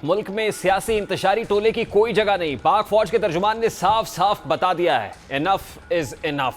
मुल्क में सियासी इंतशारी टोले की कोई जगह नहीं। पाक फौज के तर्जुमान ने साफ साफ बता दिया है, इनफ इज इनफ।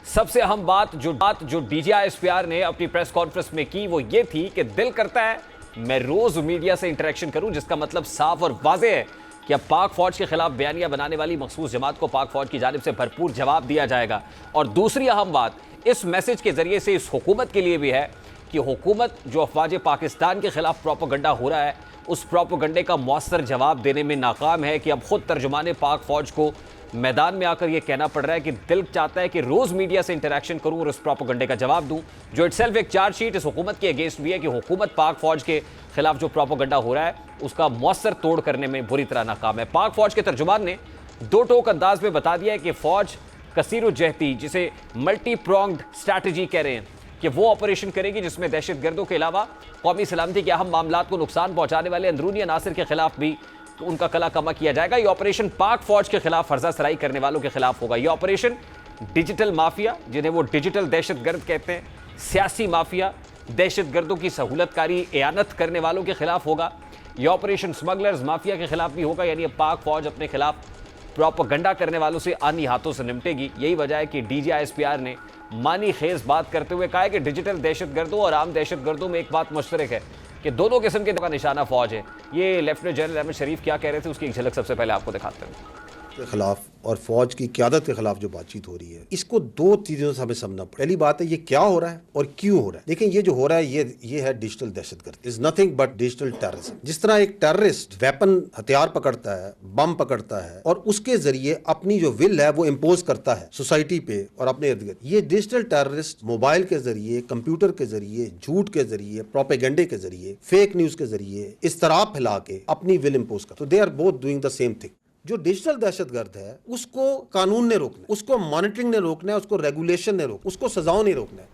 सबसे अहम बात जो DGISPR ने अपनी प्रेस कॉन्फ्रेंस में की वो ये थी कि दिल करता है मैं रोज मीडिया से इंटरेक्शन करूं, जिसका मतलब साफ और वाज़ेह है कि अब पाक फौज के खिलाफ बयानियां बनाने वाली मखसूस जमात को पाक फौज की जानिब से भरपूर जवाब दिया जाएगा। और दूसरी अहम बात इस मैसेज के जरिए से इस हुकूमत के लिए भी है कि हुकूमत जो अफवाज पाकिस्तान के खिलाफ प्रोपेगेंडा हो रहा है उस प्रोपेगेंडे का मौसर जवाब देने में नाकाम है कि अब खुद तर्जुमाने पाक फौज को मैदान में आकर यह कहना पड़ रहा है कि दिल चाहता है कि रोज मीडिया से इंटरेक्शन करूं और उस प्रोपेगेंडे का जवाब दूं, जो इटसेल्फ एक चार्जशीट इस हुकूमत के अगेंस्ट भी है कि हुकूमत पाक फौज के खिलाफ जो प्रोपेगेंडा हो रहा है उसका मौसर तोड़ करने में बुरी तरह नाकाम है। पाक फौज के तर्जुमान ने दो टोक अंदाज में बता दिया है कि फौज कसीरुज्जहती, जिसे मल्टी प्रोंग्ड स्ट्रैटेजी कह रहे हैं, कि वो ऑपरेशन करेगी जिसमें दहशतगर्दों के अलावा कौमी सलामती के अहम मामलात को नुकसान पहुंचाने वाले अंदरूनी अनासर के खिलाफ भी उनका कला कमा किया जाएगा। ये ऑपरेशन पाक फौज के खिलाफ फर्जा सराई करने वालों के खिलाफ होगा। ये ऑपरेशन डिजिटल माफिया, जिन्हें वो डिजिटल दहशतगर्द कहते हैं, सियासी माफिया, दहशतगर्दों की सहूलतकारी एयानत करने वालों के खिलाफ होगा। ये ऑपरेशन स्मगलर्स माफिया के खिलाफ भी होगा। यानी पाक फौज अपने खिलाफ प्रोपेगेंडा करने वालों से आनी हाथों से निपटेगी। यही वजह है कि DGISPR ने मानी खेज बात करते हुए कहा है कि डिजिटल दहशतगर्दों और आम दहशतगर्दों में एक बात मुश्तरक है कि दोनों किस्म के का निशाना फौज है। ये लेफ्टिनेंट जनरल अहमद शरीफ क्या कह रहे थे उसकी एक झलक सबसे पहले आपको दिखाते हैं। के खिलाफ और फौज की क़यादत के खिलाफ जो बातचीत हो रही है, इसको दो चीज़ों से हमें समझना पड़े। पहली बात है ये क्या हो रहा है और क्यों हो रहा है। लेकिन ये जो हो रहा है ये है डिजिटल दहशतगर्द, is nothing but digital terrorism. जिस तरह एक टेररिस्ट वेपन हथियार पकड़ता है, बम पकड़ता है और उसके जरिए अपनी जो विल है वो इम्पोज करता है सोसाइटी पे और अपने इर्द गिर्द, ये डिजिटल टेररिस्ट मोबाइल के जरिए, कंप्यूटर के जरिए, झूठ के जरिए, प्रोपेगेंडे के जरिए, फेक न्यूज के जरिए इस्तराब फैला के अपनी विल इम्पोज करता है। तो they are both doing the same thing. जो डिजिटल दहशतगर्द है उसको कानून ने रोकना है, उसको मॉनिटरिंग ने रोकना है, उसको रेगुलेशन ने रोकना, उसको सजाओं नहीं रोकना है।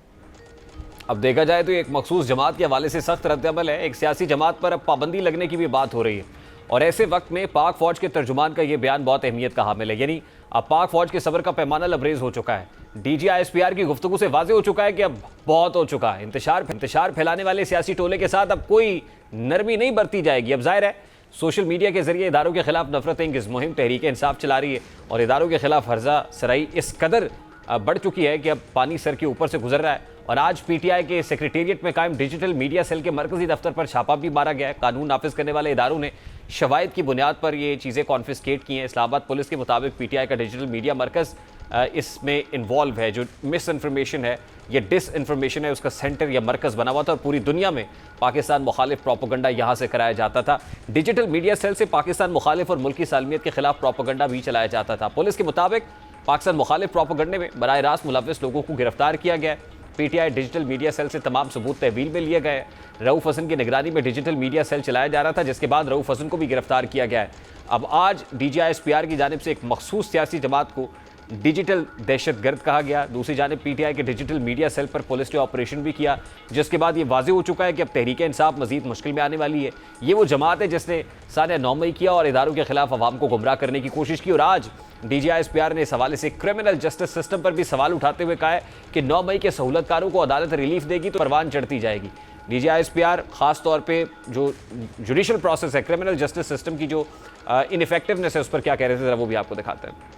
अब देखा जाए तो एक मखसूस जमात के हवाले से सख्त रद्द-ए-अमल है। एक सियासी जमात पर अब पाबंदी लगने की भी बात हो रही है और ऐसे वक्त में पाक फौज के तर्जुमान का यह बयान बहुत अहमियत का हामिल है। यानी अब पाक फौज के सब्र का पैमाना लबरेज हो चुका है। DGISPR की गुफ्तगू से वाज़ेह हो चुका है कि अब बहुत हो चुका है। इंतशार फैलाने वाले सियासी टोले के साथ अब कोई नरमी नहीं बरती जाएगी। अब जाहिर है सोशल मीडिया के जरिए इदारों के खिलाफ नफरत इंगिज़ मुहिम तहरीक इंसाफ चला रही है और इदारों के खिलाफ फर्जा सराई इस कदर बढ़ चुकी है कि अब पानी सर के ऊपर से गुजर रहा है। और आज PTI के सेक्रेटेरिएट में कायम डिजिटल मीडिया सेल के मरकजी दफ्तर पर छापा भी मारा गया है। कानून नाफिज करने वाले इदारों ने शवाहिद की बुनियाद पर ये चीज़ें कॉन्फिस्केट की हैं। इस्लामाबाद पुलिस के मुताबिक PTI का डिजिटल मीडिया मरकज़ इसमें इन्वॉल्व है। जो मिस इन्फॉर्मेशन है या डिस इन्फॉर्मेशन है उसका सेंटर या मरकज़ बना हुआ था और पूरी दुनिया में पाकिस्तान मुखालिफ प्रोपेगेंडा यहाँ से कराया जाता था। डिजिटल मीडिया सेल से पाकिस्तान मुखालिफ और मुल्की सालमियत के खिलाफ प्रोपेगेंडा भी चलाया जाता था। पुलिस के मुताबिक पाकिस्तान मुखालिफ प्रोपेगेंडे में बराह रास्त मुलव्विस लोगों को गिरफ्तार किया गया है। PTI डिजिटल मीडिया सेल से तमाम सबूत तहवील में लिए गए। रऊफ हसन की निगरानी में डिजिटल मीडिया सेल चलाया जा रहा था, जिसके बाद रऊफ हसन को भी गिरफ्तार किया गया है। अब आज DGISPR की जानिब से एक मखसूस सियासी जमात को डिजिटल दहशतगर्द कहा गया। दूसरी जानिब PTI के डिजिटल मीडिया सेल पर पुलिस ने ऑपरेशन भी किया, जिसके बाद ये वाज़ेह हो चुका है कि अब तहरीक इंसाफ मजीद मुश्किल में आने वाली है। ये वो जमात है जिसने साल 9 मई किया और इदारों के खिलाफ अवाम को गुमराह करने की कोशिश की। और आज DGISPR ने इस हवाले से क्रिमिनल जस्टिस सिस्टम पर भी सवाल उठाते हुए कहा है कि 9 मई के सहूलतकारों को अदालत रिलीफ देगी तो परवान चढ़ती जाएगी। DGISPR ख़ास तौर पे जो जुडिशल प्रोसेस है, क्रिमिनल जस्टिस सिस्टम की जो इनइफेक्टिवनेस है उस पर क्या कह रहे थे, ज़रा वो भी आपको दिखाते हैं।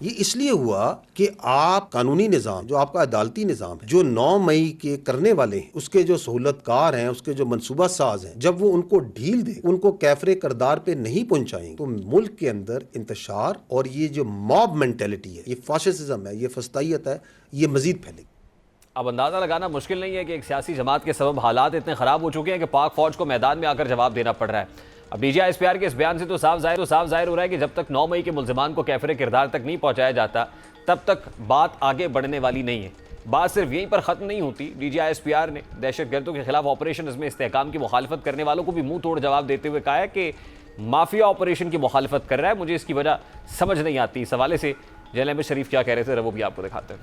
ये इसलिए हुआ कि आप कानूनी निज़ाम, जो आपका अदालती निज़ाम है, जो 9 मई के करने वाले हैं, उसके जो सहूलतकार हैं, उसके जो मनसूबा साज हैं, जब वो उनको ढील दे, उनको कैफरे करदार पे नहीं पहुंचाएंगे तो मुल्क के अंदर इंतशार और ये जो मॉब मेंटेलिटी है, ये फाशिज्म है, ये फस्तायत है, ये मजीद फैलेगी। अब अंदाज़ा लगाना मुश्किल नहीं है कि एक सियासी जमात के सबब हालात इतने ख़राब हो चुके हैं कि पाक फौज को मैदान में आकर जवाब देना पड़ रहा है। अब DGISPR के इस बयान से तो साफ जाहिर हो रहा है कि जब तक 9 मई के मुल्ज़िमान को कैफरे किरदार तक नहीं पहुंचाया जाता तब तक बात आगे बढ़ने वाली नहीं है। बात सिर्फ यहीं पर ख़त्म नहीं होती। DGISPR ने दहशतगर्दों के खिलाफ ऑपरेशन में इस्तेहकाम की मुखालफत करने वालों को भी मुंह तोड़ जवाब देते हुए कहा है कि माफिया ऑपरेशन की मुखालफत कर रहा है, मुझे इसकी वजह समझ नहीं आती। इस हवाले से जनरल अहमद शरीफ क्या कह रहे थे वो भी आपको दिखाते हैं।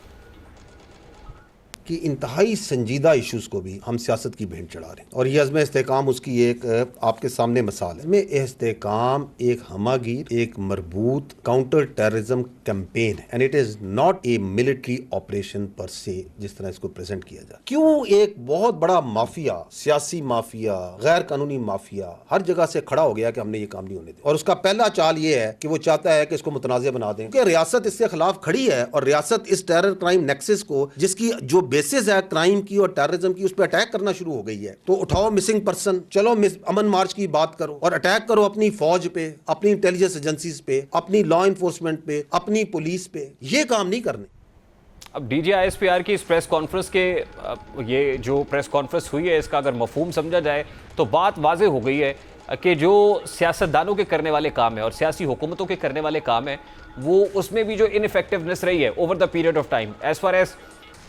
कि इंतहाई संजीदा इश्यूज को भी हम सियासत की भेंट चढ़ा रहे हैं। और ये अज़्म इस्तेहकाम उसकी एक आपके सामने मिसाल है। इसमें इस्तेहकाम एक हमागीर, एक मरबूत काउंटर टेररिज्म कैंपेन है and it is not a military operation पर से, जिस तरह इसको प्रेजेंट किया जाए। क्यों एक बहुत बड़ा माफिया, सियासी माफिया, गैर कानूनी माफिया हर जगह से खड़ा हो गया कि हमने ये काम नहीं होने दिया, और उसका पहला चाल ये है कि वो चाहता है कि इसको मुतनाज़ बना दें, कि रियासत इसके खिलाफ खड़ी है और रियासत इस टेरर क्राइम नेक्सस को, जिसकी जो बेसिस है क्राइम की और टेररिज्म की, उस पर अटैक करना शुरू हो गई है। तो उठाओ मिसिंग पर्सन, चलो अमन मार्च की बात करो और अटैक करो अपनी फौज पे, अपनी इंटेलिजेंस एजेंसीज पे, अपनी लॉ इन्फोर्समेंट पे, अपनी पुलिस पे। ये काम नहीं करने। अब DGISPR की इस प्रेस कॉन्फ्रेंस के ये जो प्रेस कॉन्फ्रेंस हुई है, इसका अगर मफहूम समझा जाए तो बात वाजे हो गई है कि जो सियासतदानों के करने वाले काम है और सियासी हुकूमतों के करने वाले काम है, वो उसमें भी जो इनफेक्टिवनेस रही है over the period of time, as far as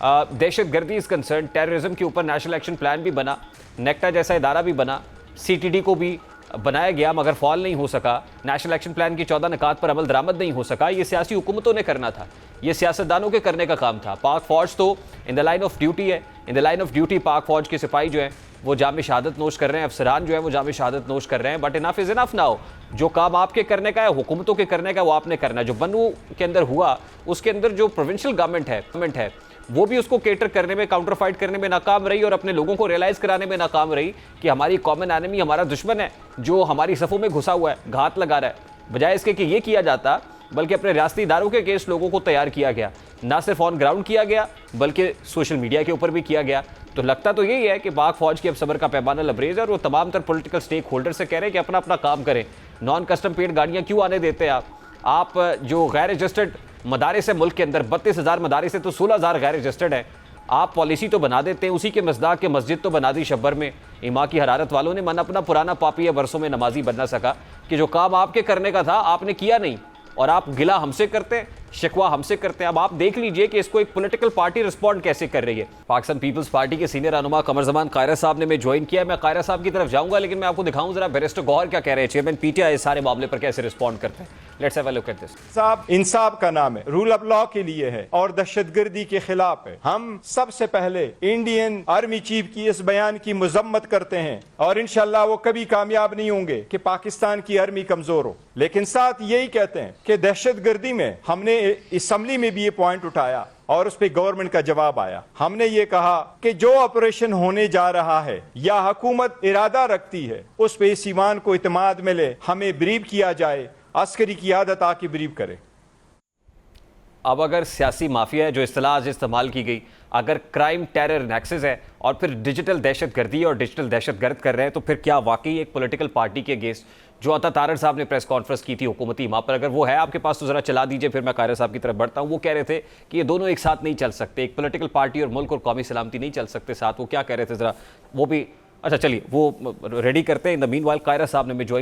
दहशत गर्दी इज कंसर्न, टेररिज्म के ऊपर नेशनल एक्शन प्लान भी बना, नेक्टा जैसा इदारा भी बना, CTD को भी बनाया गया मगर फॉल नहीं हो सका, नेशनल एक्शन प्लान की 14 निकात पर अमल दरामद नहीं हो सका। ये सियासी हुकूमतों ने करना था, ये सियासतदानों के करने का काम था। पाक फौज तो in the line of duty है, in the line of duty Pak फौज के सिपाही जो है वो जाम शहादत नोश कर रहे हैं, अफसरान जो है वो जाम शहादत नोश कर रहे हैं। But enough is enough now. जो काम आपके करने का है, हुकूमतों के करने का है, वो आपने करना है। जो बनू के अंदर हुआ, उसके अंदर जो प्रोविंशियल गवर्नमेंट है वो भी उसको केटर करने में, काउंटर फाइट करने में नाकाम रही और अपने लोगों को रियलाइज कराने में नाकाम रही कि हमारी कॉमन एनिमी हमारा दुश्मन है जो हमारी सफ़ों में घुसा हुआ है, घात लगा रहा है। बजाय इसके कि ये किया जाता, बल्कि अपने रियासती इदारों के केस लोगों को तैयार किया गया, ना सिर्फ ऑन ग्राउंड किया गया बल्कि सोशल मीडिया के ऊपर भी किया गया। तो लगता तो यही है कि पाक फौज की अब सब्र का पैमाना लबरेज है और वो तमाम तर पॉलिटिकल स्टेक होल्डर से कह रहे हैं कि अपना अपना काम करें। नॉन कस्टम पेड गाड़ियाँ क्यों आने देते हैं आप जो गैर रजिस्टर्ड मदारिस है मुल्क के अंदर, 32,000 मदारिस है तो 16,000 गैर रजिस्टर्ड है। आप पॉलिसी तो बना देते हैं, उसी के मज़दाक के मस्जिद तो बना दी शब्बर में। इमा की हरारत वालों ने मन अपना पुराना पापी या बरसों में नमाजी बन ना सका कि जो काम आपके करने का था आपने किया नहीं, और आप गिला हमसे करते हैं, शिकवा हमसे करते हैं। अब आप देख लीजिए कि इसको एक पॉलिटिकल पार्टी रिस्पॉन्ड कैसे कर रही है। पाकिस्तान पीपल्स पार्टी के सीनियर रहनुमा कमर जमान कायरा साहब ने मैं ज्वाइन किया। मैं कायरा साहब की तरफ जाऊंगा, लेकिन मैं आपको दिखाऊं जरा बैरिस्टर गौहर क्या कह रहे हैं, चेयरमैन PTI इस सारे मामले पर कैसे रिस्पॉन्ड करते हैं। Let's have a look at this. साहब इंसाफ का नाम है, रूल ऑफ लॉ के लिए है और दहशतगर्दी के खिलाफ है। हम सबसे पहले इंडियन आर्मी चीफ की इस बयान की मजम्मत करते हैं और इंशाल्लाह वो कभी कामयाब नहीं होंगे कि पाकिस्तान की आर्मी कमजोर हो। लेकिन साथ यही कहते हैं कि दहशतगर्दी में हमने असम्बली में भी ये पॉइंट उठाया और उस पर गवर्नमेंट का जवाब आया। हमने ये कहा कि जो ऑपरेशन होने जा रहा है या हुकूमत इरादा रखती है उस पर इस ईमान को इत्मीनान मिले, हमें ब्रीफ किया जाए, अस्करी की आदत आके ब्रीफ करे। अब अगर सियासी माफिया है जो इस्तेलाह आज इस्तेमाल की गई, अगर क्राइम टेरर नेक्सस है और फिर डिजिटल दहशत गर्दी और डिजिटल दहशत गर्द कर रहे हैं, तो फिर क्या वाकई एक पॉलिटिकल पार्टी के अगेंस्ट जो अता तारड़ साहब ने प्रेस कॉन्फ्रेंस की थी हुकूमती इमाम पर, अगर वो है आपके पास तो ज़रा चला दीजिए, फिर मैं कायरा साहब की तरफ बढ़ता हूँ। वो कह रहे थे कि ये दोनों एक साथ नहीं चल सकते, एक पॉलिटिकल पार्टी और मुल्क और कौमी सलामती नहीं चल सकते साथ। वो क्या कह रहे थे ज़रा वो भी, अच्छा चलिए वो रेडी करते हैं। इन द मीनवाइल कायरा साहब ने मैं ज्वाइन